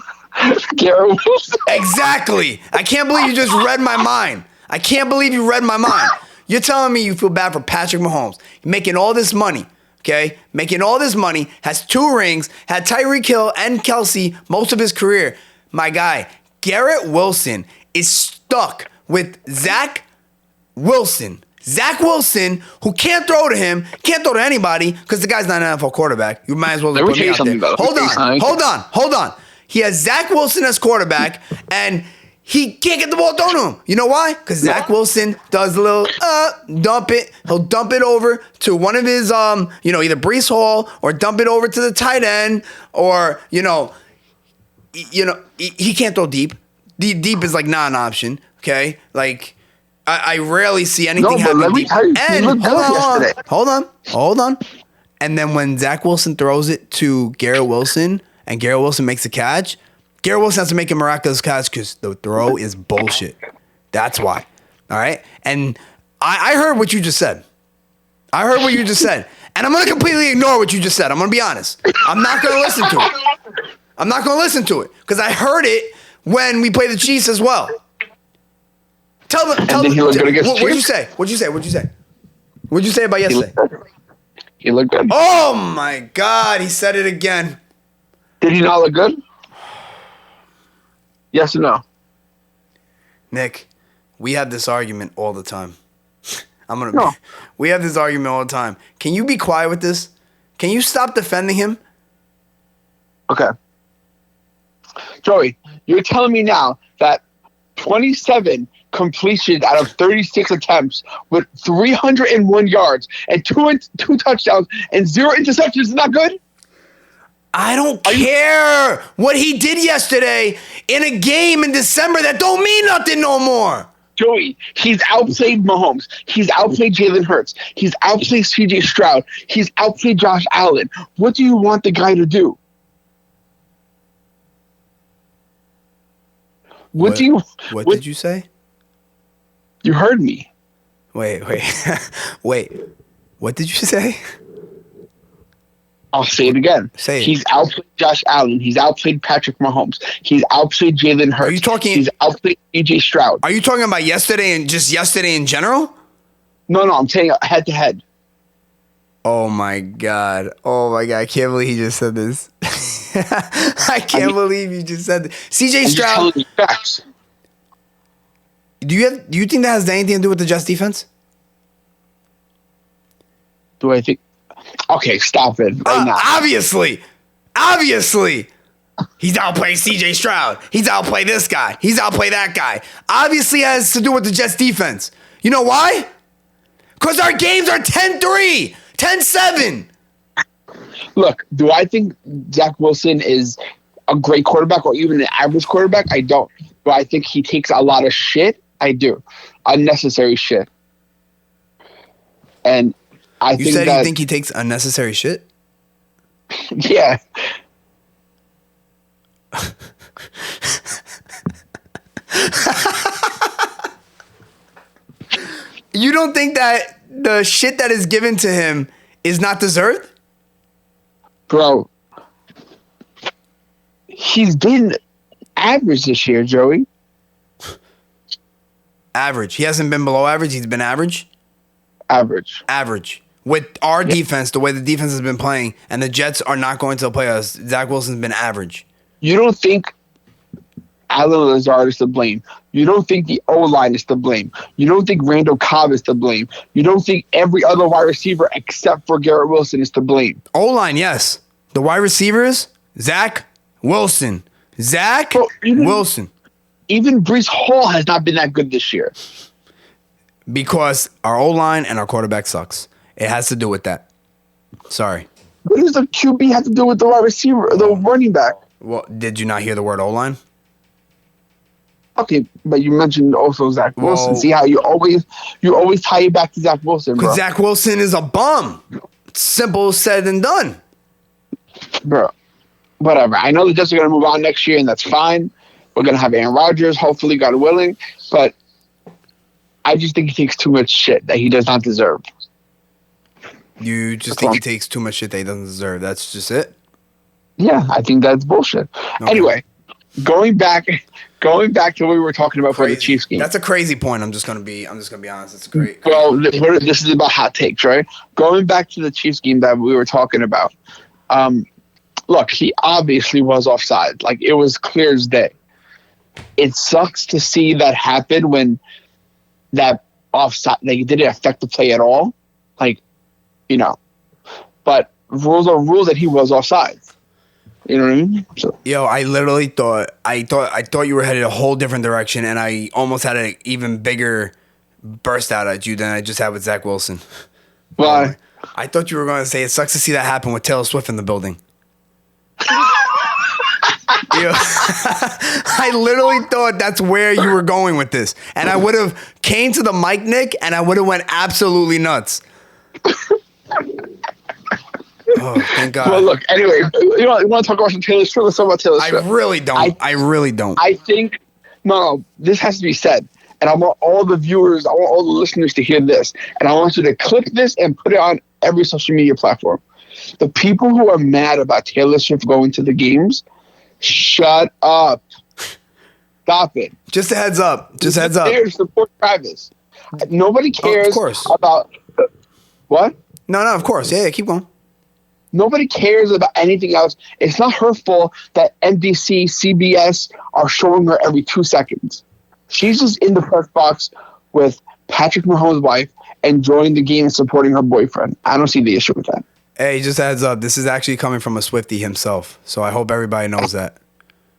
Garrett Wilson. Exactly. I can't believe you just read my mind. I can't believe you read my mind. You're telling me you feel bad for Patrick Mahomes. Making all this money, okay? Making all this money, has 2 rings, had Tyreek Hill and Kelsey most of his career. My guy, Garrett Wilson is stuck with Zach Wilson. Zach Wilson, who can't throw to him, can't throw to anybody, because the guy's not an NFL quarterback. You might as well put me out there. Hold on. He has Zach Wilson as quarterback, and he can't get the ball thrown to him. You know why? Because Zach Wilson does a little dump it. He'll dump it over to one of his either Breece Hall or dump it over to the tight end, or he can't throw deep. Deep is like not an option. Okay, like I rarely see anything happen deep. And hold on. And then when Zach Wilson throws it to Garrett Wilson and Garrett Wilson makes a catch, Garrett Wilson has to make a miraculous catch because the throw is bullshit. That's why. All right? And I heard what you just said. And I'm going to completely ignore what you just said. I'm going to be honest. I'm not going to listen to it. Because I heard it when we played the Chiefs as well. Tell them. What'd you say? What'd you say about yesterday? He looked good. Oh, my God. He said it again. Did he not look good? Yes or no? Nick, we have this argument all the time. No. We have this argument all the time. Can you be quiet with this? Can you stop defending him? Okay. Joey, you're telling me now that 27 completions out of 36 attempts with 301 yards and two touchdowns and 0 interceptions is not good? I don't care what he did yesterday in a game in December. That don't mean nothing no more. Joey, he's outplayed Mahomes. He's outplayed Jalen Hurts. He's outplayed CJ Stroud. He's outplayed Josh Allen. What do you want the guy to do? What did you say? You heard me. Wait. What did you say? I'll say it again. Say it. He's outplayed Josh Allen. He's outplayed Patrick Mahomes. He's outplayed Jalen Hurts. He's outplayed CJ Stroud. Are you talking about yesterday and just yesterday in general? No, I'm saying head to head. Oh my God. I can't believe he just said this. I can't believe you just said this. CJ Stroud. Just facts. Do you think that has anything to do with the Jets defense? Do I think? Okay, stop it right now. Obviously. He's outplayed CJ Stroud. He's outplayed this guy. He's outplayed that guy. Obviously it has to do with the Jets defense. You know why? Because our games are 10-3, 10-7. Look, do I think Zach Wilson is a great quarterback or even an average quarterback? I don't. Do I think he takes a lot of shit? I do. Unnecessary shit. And you think he takes unnecessary shit? Yeah. You don't think that the shit that is given to him is not deserved? Bro, he's been average this year, Joey. Average. He hasn't been below average. He's been average? Average. With our defense, the way the defense has been playing, and the Jets are not going to the playoffs, Zach Wilson's been average. You don't think Allen Lazard is to blame. You don't think the O-line is to blame. You don't think Randall Cobb is to blame. You don't think every other wide receiver except for Garrett Wilson is to blame. O-line, yes. The wide receivers, Zach Wilson. Zach Bro, Wilson. Even Brees Hall has not been that good this year. Because our O-line and our quarterback sucks. It has to do with that. Sorry. What does the QB have to do with the wide receiver, the running back? Well, did you not hear the word O-line? Okay, but you mentioned also Zach Wilson. Whoa. See how you always tie it back to Zach Wilson, bro. Because Zach Wilson is a bum. Simple said and done. Bro, whatever. I know the Jets are going to move on next year, and that's fine. We're going to have Aaron Rodgers, hopefully, God willing. But I just think he takes too much shit that he does not deserve. You just think he takes too much shit that he doesn't deserve. That's just it? Yeah, I think that's bullshit. Okay. Anyway, going back to what we were talking about for the Chiefs game. That's a crazy point. I'm just gonna be honest. It's great. Well, this is about hot takes, right? Going back to the Chiefs game that we were talking about. Look, he obviously was offside. Like, it was clear as day. It sucks to see that happen when that offside, like, it didn't affect the play at all. Like, you know, but rules are rules that he was offside. You know what I mean? So. Yo, I literally thought you were headed a whole different direction, and I almost had an even bigger burst out at you than I just had with Zach Wilson. Why? I thought you were going to say it sucks to see that happen with Taylor Swift in the building. Yo, I literally thought that's where you were going with this, and I would have came to the mic, Nick, and I would have went absolutely nuts. Oh, thank God. Well, look, anyway, you want to talk about some Taylor Swift? Let's talk about Taylor Swift. I really don't. I think, no, this has to be said. And I want all the viewers, I want all the listeners to hear this. And I want you to clip this and put it on every social media platform. The people who are mad about Taylor Swift going to the games, shut up. Stop it. Just a heads up. Just heads up. Support Travis. Nobody cares about... What? No, of course. Yeah, keep going. Nobody cares about anything else. It's not her fault that NBC, CBS are showing her every 2 seconds. She's just in the press box with Patrick Mahomes' wife, enjoying the game and supporting her boyfriend. I don't see the issue with that. Hey, just a heads up. This is actually coming from a Swiftie himself, so I hope everybody knows that.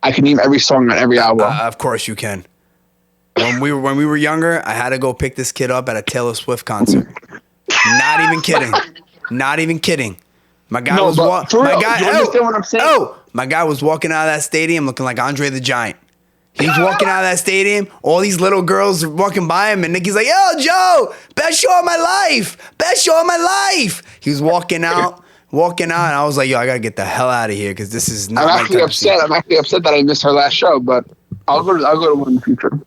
I can name every song on every album. Of course you can. When we were younger, I had to go pick this kid up at a Taylor Swift concert. Not even kidding. Not even kidding. My guy was walking. My guy, you understand what I'm saying? My guy was walking out of that stadium looking like Andre the Giant. He's walking out of that stadium. All these little girls are walking by him, and Nicky's like, "Yo, Joe, best show of my life, best show of my life." He was walking out, and I was like, "Yo, I gotta get the hell out of here because this is not." I'm actually upset. I'm actually upset that I missed her last show, but I'll go to one in the future.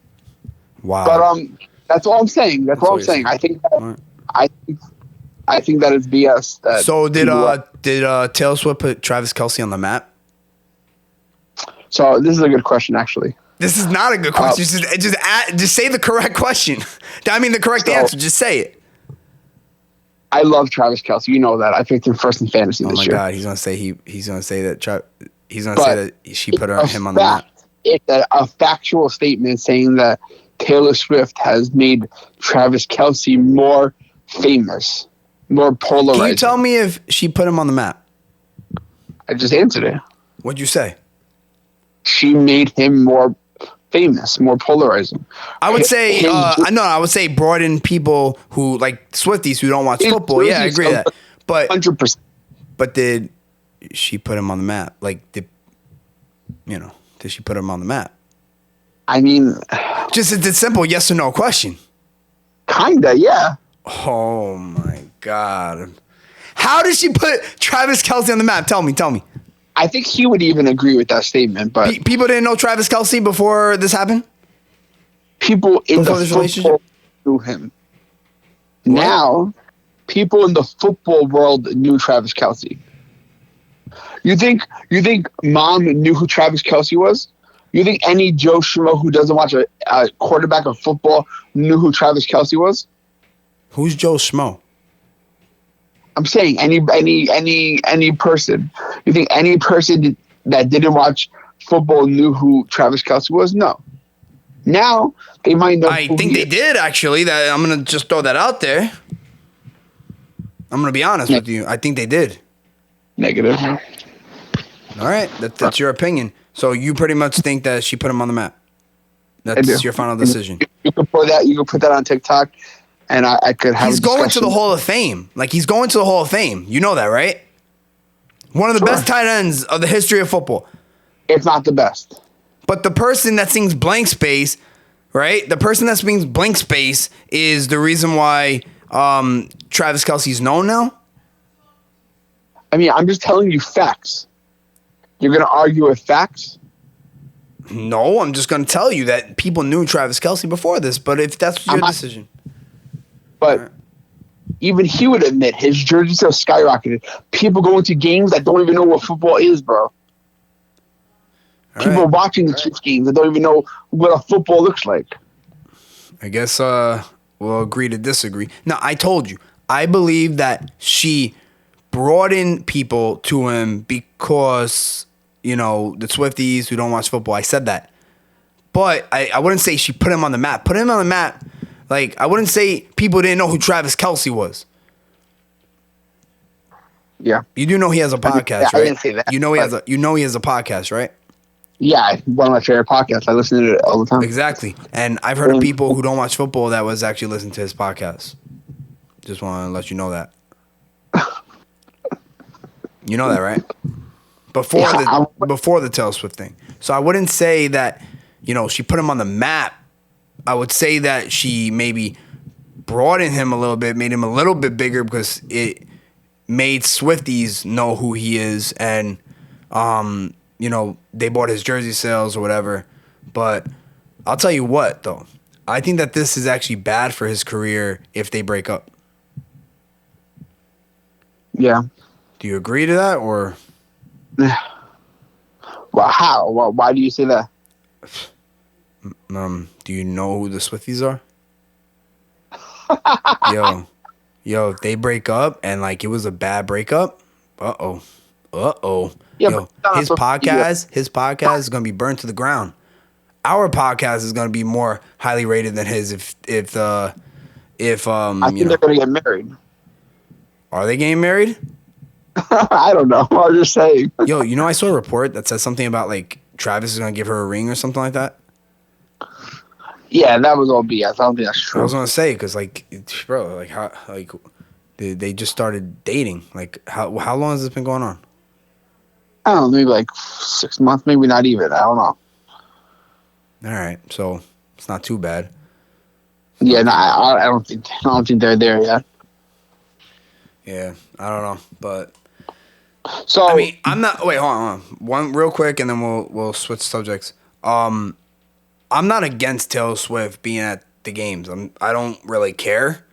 Wow. But that's all I'm saying. That's all I'm saying. I think that, I think that it's BS. That so did Taylor Swift put Travis Kelce on the map? So this is a good question, actually. This is not a good question. Just say the correct question. I mean, the correct answer. Just say it. I love Travis Kelce. You know that. I picked him first in fantasy this year. Oh my God, he's gonna say that she put him on the map. It's a factual statement saying that Taylor Swift has made Travis Kelce more famous, more polarizing. Can you tell me if she put him on the map? I just answered it. What'd you say? She made him more famous, more polarizing. I would say, I would say broaden people who like Swifties who don't watch football. Yeah, I agree with that. But 100%. But did she put him on the map? Like, did she put him on the map? I mean, just it's a simple yes or no question. Kinda, yeah. Oh my God. How did she put Travis Kelce on the map? Tell me. I think he would even agree with that statement, but people didn't know Travis Kelce before this happened? People in the football knew him. What? Now, people in the football world knew Travis Kelce. You think mom knew who Travis Kelce was? You think any Joe Schmo who doesn't watch a quarterback of football knew who Travis Kelce was? Who's Joe Schmo? I'm saying any person. You think any person that didn't watch football knew who Travis Kelce was? No. Now they might know. I think they did actually. That I'm gonna just throw that out there. I'm gonna be honest with you. I think they did. Negative. All right, that's your opinion. So you pretty much think that she put him on the map. I do. That's your final decision. You can put that. You can put that on TikTok, and I could have. He's a going to discussion. the Hall of Fame. Like, he's going to the Hall of Fame. You know that, right? One of the Sure. best tight ends of the history of football. If not the best. But the person that sings Blank Space, right? The person that sings Blank Space is the reason why Travis Kelce's known now. I mean, I'm just telling you facts. You're going to argue with facts? No, I'm just going to tell you that people knew Travis Kelce before this, but if that's your decision. But even he would admit his jersey sales skyrocketed. People going to games that don't even know what football is, bro. People watching the Chiefs games that don't even know what a football looks like. I guess we'll agree to disagree. Now, I told you, I believe that she brought in people to him because, you know, the Swifties who don't watch football. I said that. But I wouldn't say she put him on the map. Put him on the map, like, I wouldn't say people didn't know who Travis Kelce was. Yeah. You do know he has a podcast, right? I didn't say that. You know he has a podcast, right? Yeah, one of my favorite podcasts. I listen to it all the time. Exactly. And I've heard of people who don't watch football that was actually listening to his podcast. Just want to let you know that. You know that, right? Before the Taylor Swift thing. So I wouldn't say that, you know, she put him on the map. I would say that she maybe broadened him a little bit, made him a little bit bigger because it made Swifties know who he is, and you know, they bought his jersey sales or whatever. But I'll tell you what, though. I think that this is actually bad for his career if they break up. Yeah. Do you agree to that, or? Well, how? Well, why do you say that? Do you know who the Swifties are? Yo, if they break up and like it was a bad breakup, uh oh. Yeah, yo, his podcast is gonna be burned to the ground. Our podcast is gonna be more highly rated than his if I think they're gonna get married. Are they getting married? I don't know. I was just saying. Yo, you know, I saw a report that says something about like Travis is gonna give her a ring or something like that. Yeah, that was all BS. I don't think that's true. I was gonna say because like, bro, like how like they just started dating. Like how long has this been going on? I don't know, maybe like 6 months, maybe not even. I don't know. All right, so it's not too bad. Yeah, no, I don't think they're there yet. Yeah, I don't know, but so I mean, I'm not. Wait, hold on. One real quick, and then we'll switch subjects. I'm not against Taylor Swift being at the games. I don't really care.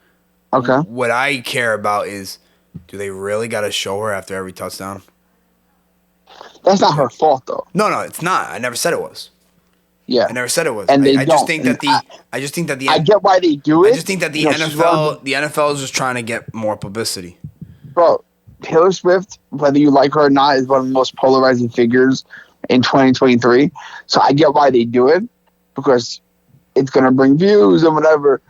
Okay. What I care about is, do they really got to show her after every touchdown? That's not her fault, though. No, it's not. I never said it was. Yeah, I never said it was. And I just think that the I get why they do it. I just think that the NFL is just trying to get more publicity. Bro, Taylor Swift, whether you like her or not, is one of the most polarizing figures in 2023. So I get why they do it, because it's gonna bring views and whatever.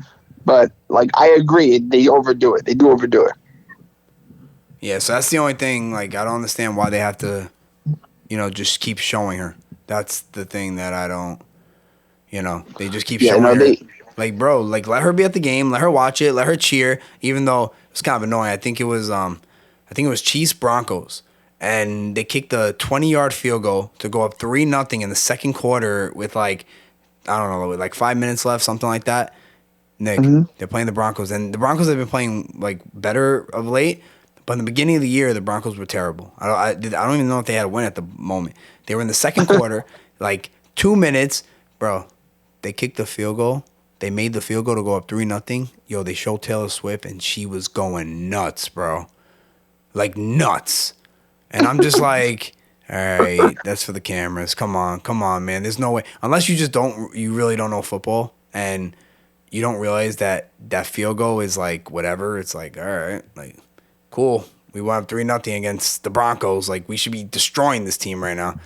But like, I agree, they overdo it. They do overdo it. Yeah, so that's the only thing. Like, I don't understand why they have to, just keep showing her. That's the thing that I don't. They just keep showing her. Like, bro, like, let her be at the game, let her watch it, let her cheer. Even though it's kind of annoying. I think it was Chiefs Broncos, and they kicked a 20-yard field goal to go up 3-0 in the second quarter with with 5 minutes left, something like that. Nick, They're playing the Broncos, and the Broncos have been playing like better of late. But in the beginning of the year, the Broncos were terrible. I don't even know if they had a win at the moment. They were in the second quarter, like 2 minutes, bro. They kicked the field goal. They made the field goal to go up 3-0. Yo, they showed Taylor Swift, and she was going nuts, bro. Like, nuts. And I'm just like, all right, that's for the cameras. Come on, man. There's no way. Unless you really don't know football, and you don't realize that field goal is like whatever. It's like, all right, like, cool. We won 3-0 against the Broncos. Like, we should be destroying this team right now.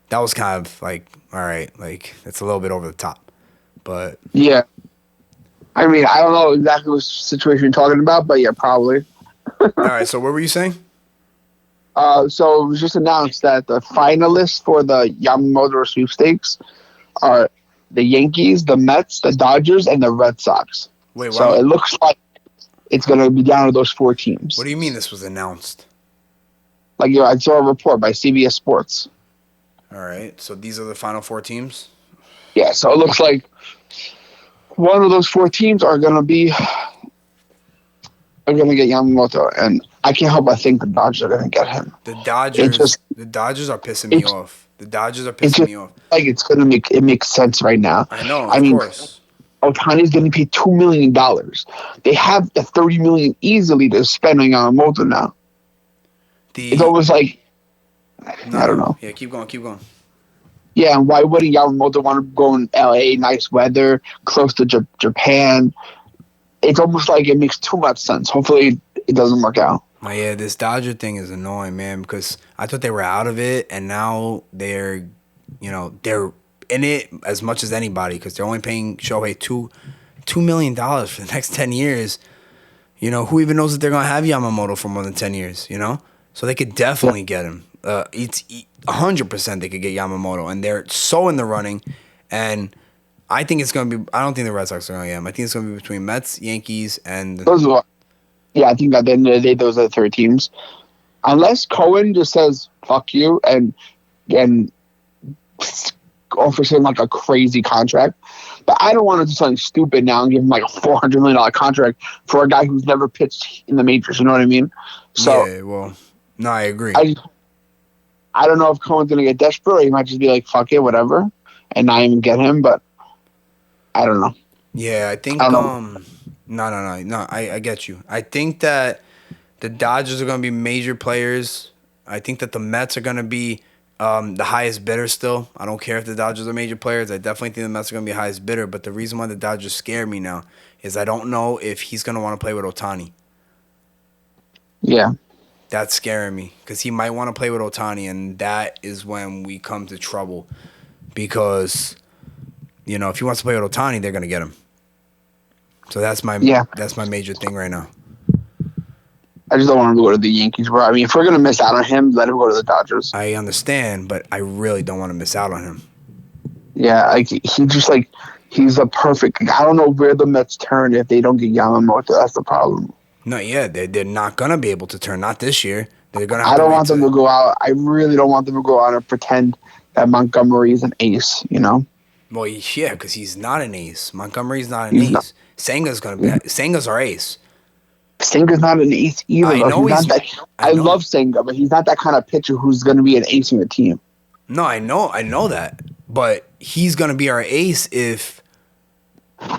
That was kind of like, all right, like, it's a little bit over the top. But yeah, I mean, I don't know exactly what situation you're talking about, but yeah, probably. All right, so what were you saying? So it was just announced that the finalists for the Yamamoto sweepstakes are the Yankees, the Mets, the Dodgers, and the Red Sox. Wait, So it looks like it's going to be down to those 4 teams. What do you mean this was announced? Like, I saw a report by CBS Sports. All right, so these are the final 4 teams? Yeah, so it looks like one of those 4 teams are going to get Yamamoto, and I can't help but think the Dodgers are going to get him. The Dodgers are pissing me off. The Dodgers are pissing me off. Like, it's going to make sense right now. I know, of course. Ohtani's going to pay $2 million. They have the $30 million easily to spend on Yamamoto now. It's almost like I don't know. Yeah, keep going. Yeah, and why wouldn't Yamamoto want to go in LA, nice weather, close to Japan? It's almost like it makes too much sense. Hopefully it doesn't work out. Yeah, this Dodger thing is annoying, man, because I thought they were out of it, and now they're in it as much as anybody because they're only paying Shohei $2 million for the next 10 years. Who even knows that they're going to have Yamamoto for more than 10 years, So they could definitely get him. It's 100% they could get Yamamoto, and they're so in the running. And I think it's going to be. I don't think the Red Sox are going to get him. I think it's going to be between Mets, Yankees, and. I think at the end of the day, those are the 3 teams. Unless Cohen just says "fuck you" and offers him like a crazy contract. But I don't want to do something stupid now and give him like a $400 million contract for a guy who's never pitched in the majors. You know what I mean? So yeah, well, no, I agree. I don't know if Cohen's going to get desperate or he might just be like, fuck it, whatever, and not even get him, but I don't know. Yeah, I think, No, I get you. I think that the Dodgers are going to be major players. I think that the Mets are going to be the highest bidder still. I don't care if the Dodgers are major players. I definitely think the Mets are going to be highest bidder, but the reason why the Dodgers scare me now is I don't know if he's going to want to play with Ohtani. Yeah. That's scaring me because he might want to play with Ohtani, and that is when we come to trouble because, if he wants to play with Ohtani, they're going to get him. So that's my major thing right now. I just don't want him to go to the Yankees. Bro. I mean, if we're going to miss out on him, let him go to the Dodgers. I understand, but I really don't want to miss out on him. Yeah, like he's a perfect. I don't know where the Mets turn if they don't get Yamamoto. That's the problem. No, yeah, they're not gonna be able to turn. Not this year. They're gonna. I don't want them to go out. I really don't want them to go out and pretend that Montgomery is an ace. Well, yeah, because he's not an ace. Montgomery's not an ace. Senga's gonna be. Senga's our ace. Senga's not an ace either. I love Senga, but he's not that kind of pitcher who's going to be an ace in the team. No, I know that, but he's going to be our ace if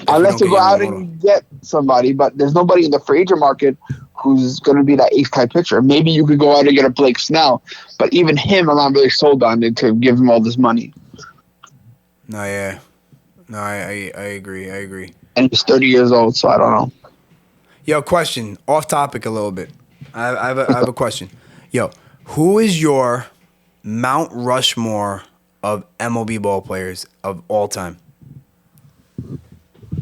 unless you go out and get somebody. But there's nobody in the free agent market who's going to be that ace type pitcher. Maybe you could go out and get a Blake Snell, but even him, I'm not really sold on it to give him all this money. No, yeah, no, I agree. And he's 30 years old, so I don't know. Yo, question. Off topic a little bit. I have a question. Yo, who is your Mount Rushmore of MLB ball players of all time?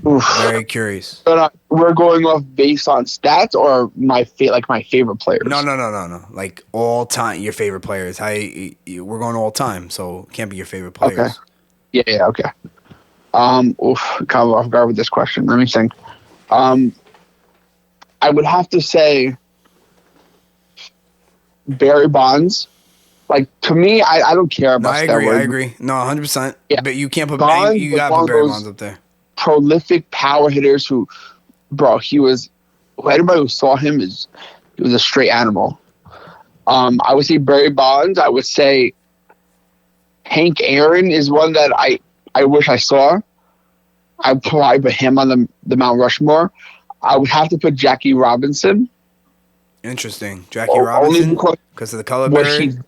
Oof. Very curious. But we're going off based on stats or my favorite players? No. Like all time, your favorite players. We're going all time, so it can't be your favorite players. Okay. Yeah, okay. Kind of off guard with this question. Let me think. I would have to say Barry Bonds. Like, to me, I don't care about steroids. I agree. No, 100%. Yeah. But you can't put Bonds. You got to put Barry Bonds up there. Prolific power hitters who, bro, anybody who saw him he was a straight animal. I would say Barry Bonds. I would say Hank Aaron is one that I wish I saw. I'd probably put him on the Mount Rushmore. I would have to put Jackie Robinson. Interesting. Jackie Robinson? Because of the color barrier?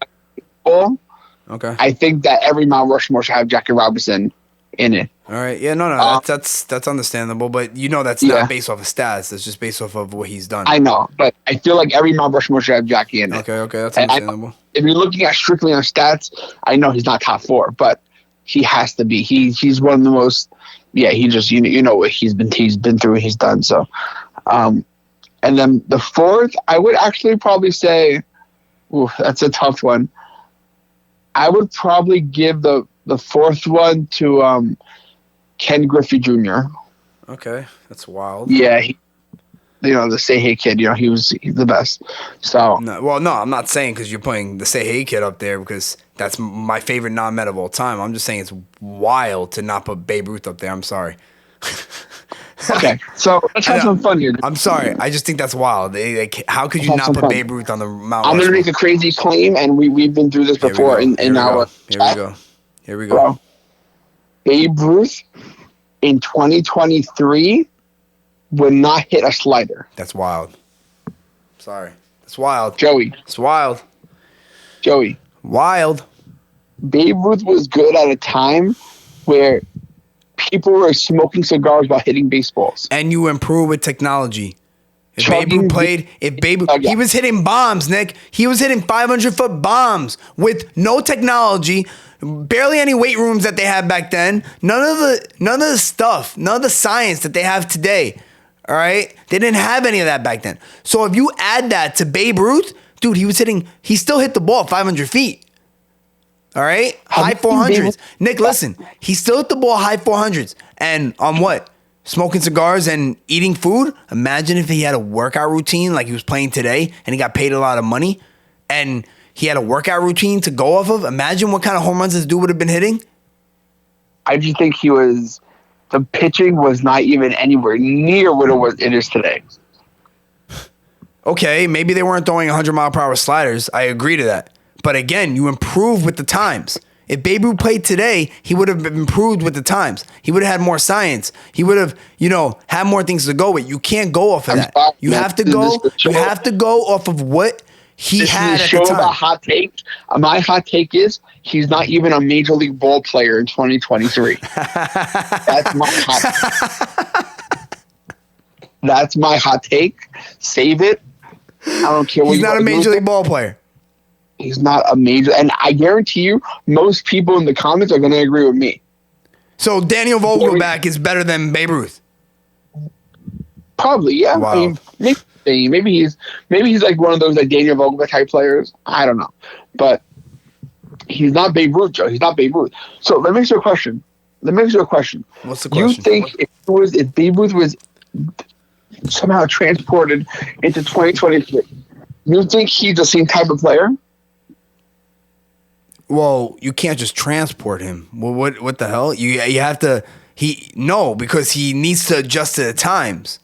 Okay. I think that every Mount Rushmore should have Jackie Robinson in it. All right. Yeah, no. That's understandable. But that's not based off of stats. That's just based off of what he's done. I know. But I feel like every Mount Rushmore should have Jackie in it. Okay. That's understandable. If you're looking at strictly on stats, I know he's not top 4. But he has to be. He's one of the most... Yeah, he just what he's been through, he's done. So, and then the 4th, I would actually probably say, Ooh, that's a tough one. I would probably give the fourth one to Ken Griffey Jr. Okay, that's wild. Yeah, the Say Hey kid. He's the best. So No, well, no, I'm not saying because you're putting the Say Hey kid up there because that's my favorite non-Met of all time. I'm just saying it's wild to not put Babe Ruth up there. I'm sorry. okay, so let's have some fun here. I'm sorry. I just think that's wild. How could you Let's not have some put fun. Babe Ruth on the Mount I'm going to Rushmore? make a crazy claim, and we've been through this before in our Here we go. Here we go. Bro, Babe Ruth in 2023 would not hit a slider. That's wild. Sorry. That's wild. Joey. It's wild. Joey. Wild. Babe Ruth was good at a time where people were smoking cigars while hitting baseballs. And you improve with technology. If Babe Chugging Ruth played, he was hitting bombs, Nick. He was hitting 500-foot bombs with no technology, barely any weight rooms that they had back then. None of the stuff, none of the science that they have today. All right? They didn't have any of that back then. So if you add that to Babe Ruth, dude, he still hit the ball 500 feet. All right? High 400s. Nick, listen, he still hit the ball high 400s. And on what? Smoking cigars and eating food? Imagine if he had a workout routine like he was playing today and he got paid a lot of money and he had a workout routine to go off of. Imagine what kind of home runs this dude would have been hitting. I just think the pitching was not even anywhere near what it is today. Okay, maybe they weren't throwing 100-mile-per-hour sliders. I agree to that. But again, you improve with the times. If Babe Ruth played today, he would have improved with the times. He would have had more science. He would have, had more things to go with. You can't go off of that. You have to go off of what he had at the time. About hot takes. My hot take is he's not even a major league ball player in 2023. That's my hot take. That's my hot take. Save it. I don't care what he's not a major league ball player. He's not a major, and I guarantee you, most people in the comments are going to agree with me. So Daniel Vogelbach is better than Babe Ruth? Probably, yeah. Wow. I mean, maybe he's like one of those like Daniel Vogelbach type players. I don't know, but he's not Babe Ruth, Joe. He's not Babe Ruth. So let me ask you a question. What's the question? You think if Babe Ruth was somehow transported into 2023, you think he's the same type of player? Well, you can't just transport him. Well, what the hell? You have to. No, because he needs to adjust to the times.